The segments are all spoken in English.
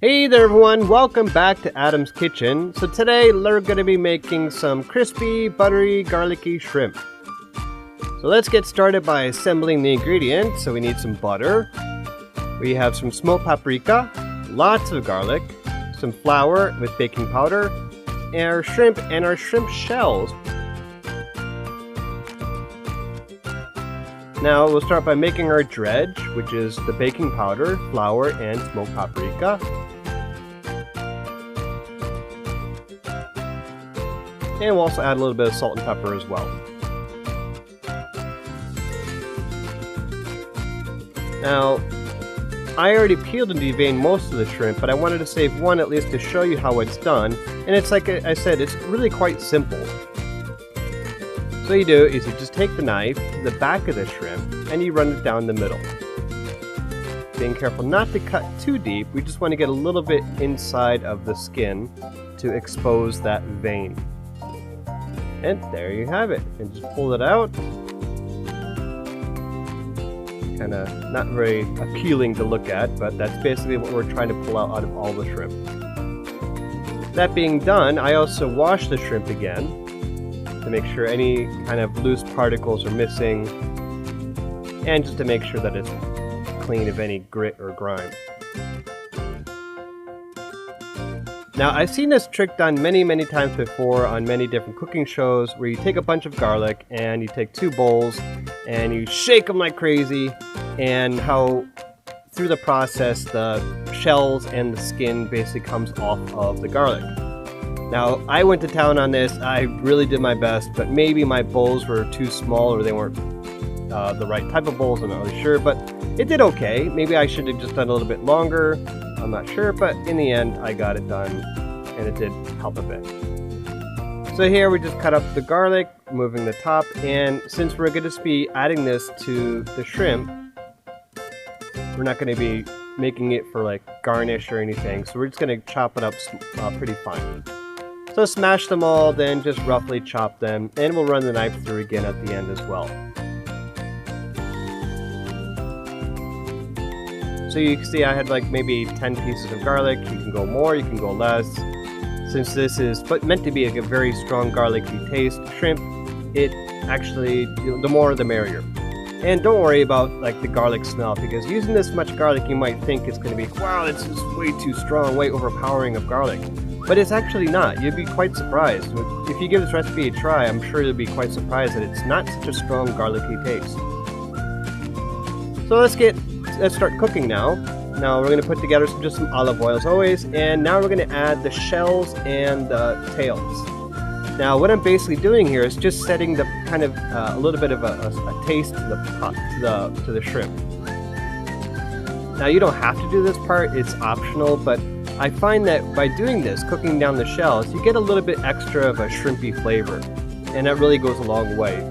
Hey there everyone, welcome back to Adam's Kitchen. So today we're going to be making some crispy, buttery, garlicky shrimp. So let's get started by assembling the ingredients. So we need some butter, we have some smoked paprika, lots of garlic, some flour with baking powder, and our shrimp shells. Now we'll start by making our dredge, which is the baking powder, flour, and smoked paprika. And we'll also add a little bit of salt and pepper as well. Now, I already peeled and deveined most of the shrimp, but I wanted to save one at least to show you how it's done. And it's like I said, it's really quite simple. So you do is you just take the knife to the back of the shrimp and you run it down the middle. Being careful not to cut too deep, we just want to get a little bit inside of the skin to expose that vein. And there you have it. And just pull it out. Kind of not very appealing to look at, but that's basically what we're trying to pull out of all the shrimp. That being done, I also wash the shrimp again to make sure any kind of loose particles are missing, and just to make sure that it's clean of any grit or grime. Now, I've seen this trick done many times before on many different cooking shows, where you take a bunch of garlic and you take two bowls and you shake them like crazy, and how through the process the shells and the skin basically comes off of the garlic. Now, I went to town on this. I really did my best, but maybe my bowls were too small or they weren't the right type of bowls. I'm not really sure, but it did okay. Maybe I should have just done a little bit longer. I'm not sure, but in the end, I got it done, and it did help a bit. So here we just cut up the garlic, removing the top, and since we're going to be adding this to the shrimp, we're not going to be making it for like garnish or anything, so we're just going to chop it up pretty fine. So smash them all, then just roughly chop them, and we'll run the knife through again at the end as well. So you can see I had like maybe 10 pieces of garlic. You can go more, you can go less. Since this is meant to be a very strong garlicky taste, shrimp, it actually, the more the merrier. And don't worry about like the garlic smell, because using this much garlic you might think it's going to be, wow, it's just way too strong, way overpowering of garlic. But it's actually not. You'd be quite surprised. If you give this recipe a try, I'm sure you'll be quite surprised that it's not such a strong garlicky taste. So let's start cooking now. Now we're going to put together just some olive oil as always, and now we're going to add the shells and the tails. Now what I'm basically doing here is just setting the kind of a little bit of a taste to the shrimp. Now you don't have to do this part, it's optional, but I find that by doing this, cooking down the shells, you get a little bit extra of a shrimpy flavor, and that really goes a long way.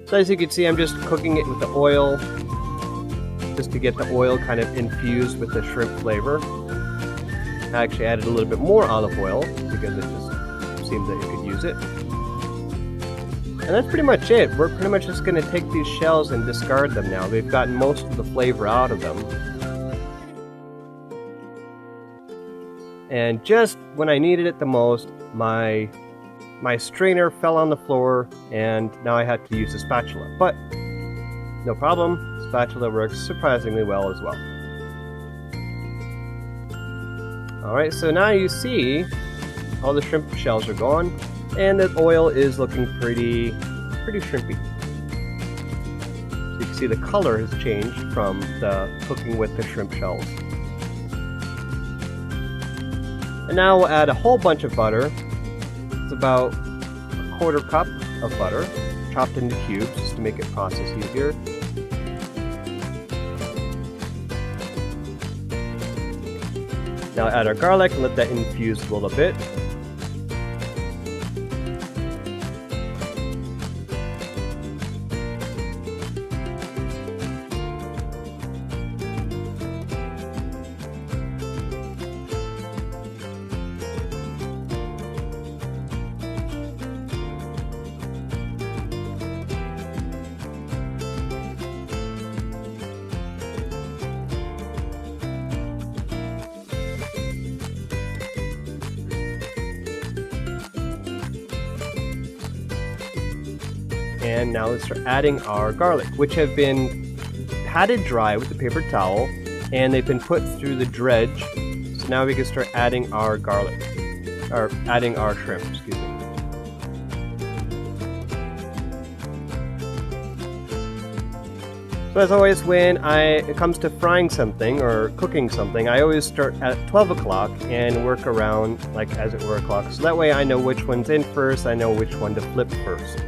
So as you can see, I'm just cooking it with the oil, just to get the oil kind of infused with the shrimp flavor. I actually added a little bit more olive oil, because it just seemed that you could use it. And that's pretty much it. We're pretty much just going to take these shells and discard them now. They've gotten most of the flavor out of them. And just when I needed it the most, my strainer fell on the floor, and now I had to use a spatula. But no problem, spatula works surprisingly well as well. Alright, so now you see all the shrimp shells are gone, and the oil is looking pretty shrimpy. So you can see the color has changed from the cooking with the shrimp shells. And now we'll add a whole bunch of butter. It's about a quarter cup of butter, chopped into cubes just to make it process easier. Now add our garlic and let that infuse a little bit. And now let's start adding our garlic, which have been patted dry with the paper towel, and they've been put through the dredge. So now we can start adding our garlic, or adding our shrimp, excuse me. So as always, when it comes to frying something or cooking something, I always start at 12 o'clock and work around like as it were o'clock. So that way I know which one's in first, I know which one to flip first.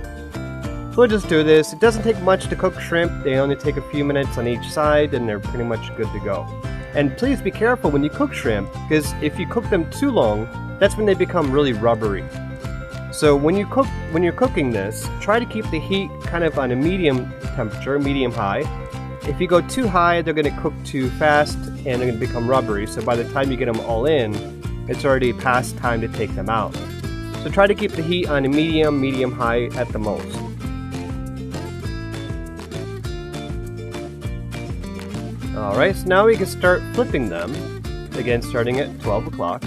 So we'll just do this. It doesn't take much to cook shrimp. They only take a few minutes on each side and they're pretty much good to go. And please be careful when you cook shrimp, because if you cook them too long, that's when they become really rubbery. So when you're cooking this, try to keep the heat kind of on a medium temperature, medium high. If you go too high, they're going to cook too fast and they're going to become rubbery. So by the time you get them all in, it's already past time to take them out. So try to keep the heat on a medium high at the most. Alright, so now we can start flipping them, again starting at 12 o'clock.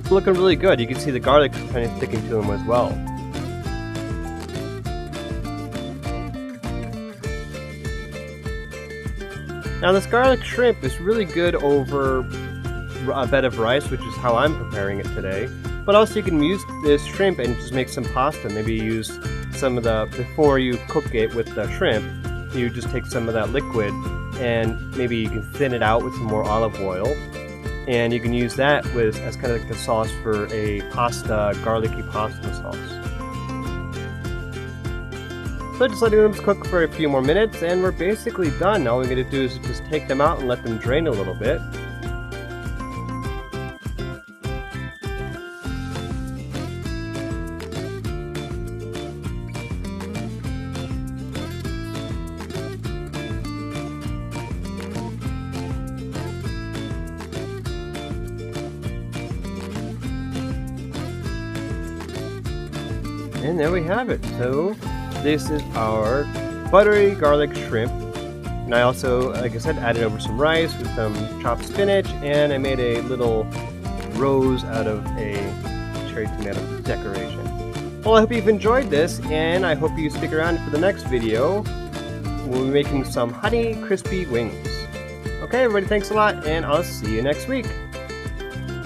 Looking really good. You can see the garlic kind of sticking to them as well. Now this garlic shrimp is really good over a bed of rice, which is how I'm preparing it today. But also you can use this shrimp and just make some pasta. Maybe use some of the, before you cook it with the shrimp, you just take some of that liquid and maybe you can thin it out with some more olive oil. And you can use that as kind of like the sauce for a pasta, garlicky pasta sauce. So just letting them cook for a few more minutes and we're basically done. All we're going to do is just take them out and let them drain a little bit. And there we have it. So this is our buttery garlic shrimp. And I also, like I said, added over some rice with some chopped spinach, and I made a little rose out of a cherry tomato decoration. Well, I hope you've enjoyed this, and I hope you stick around for the next video. We'll be making some honey crispy wings. Okay, everybody, thanks a lot, and I'll see you next week.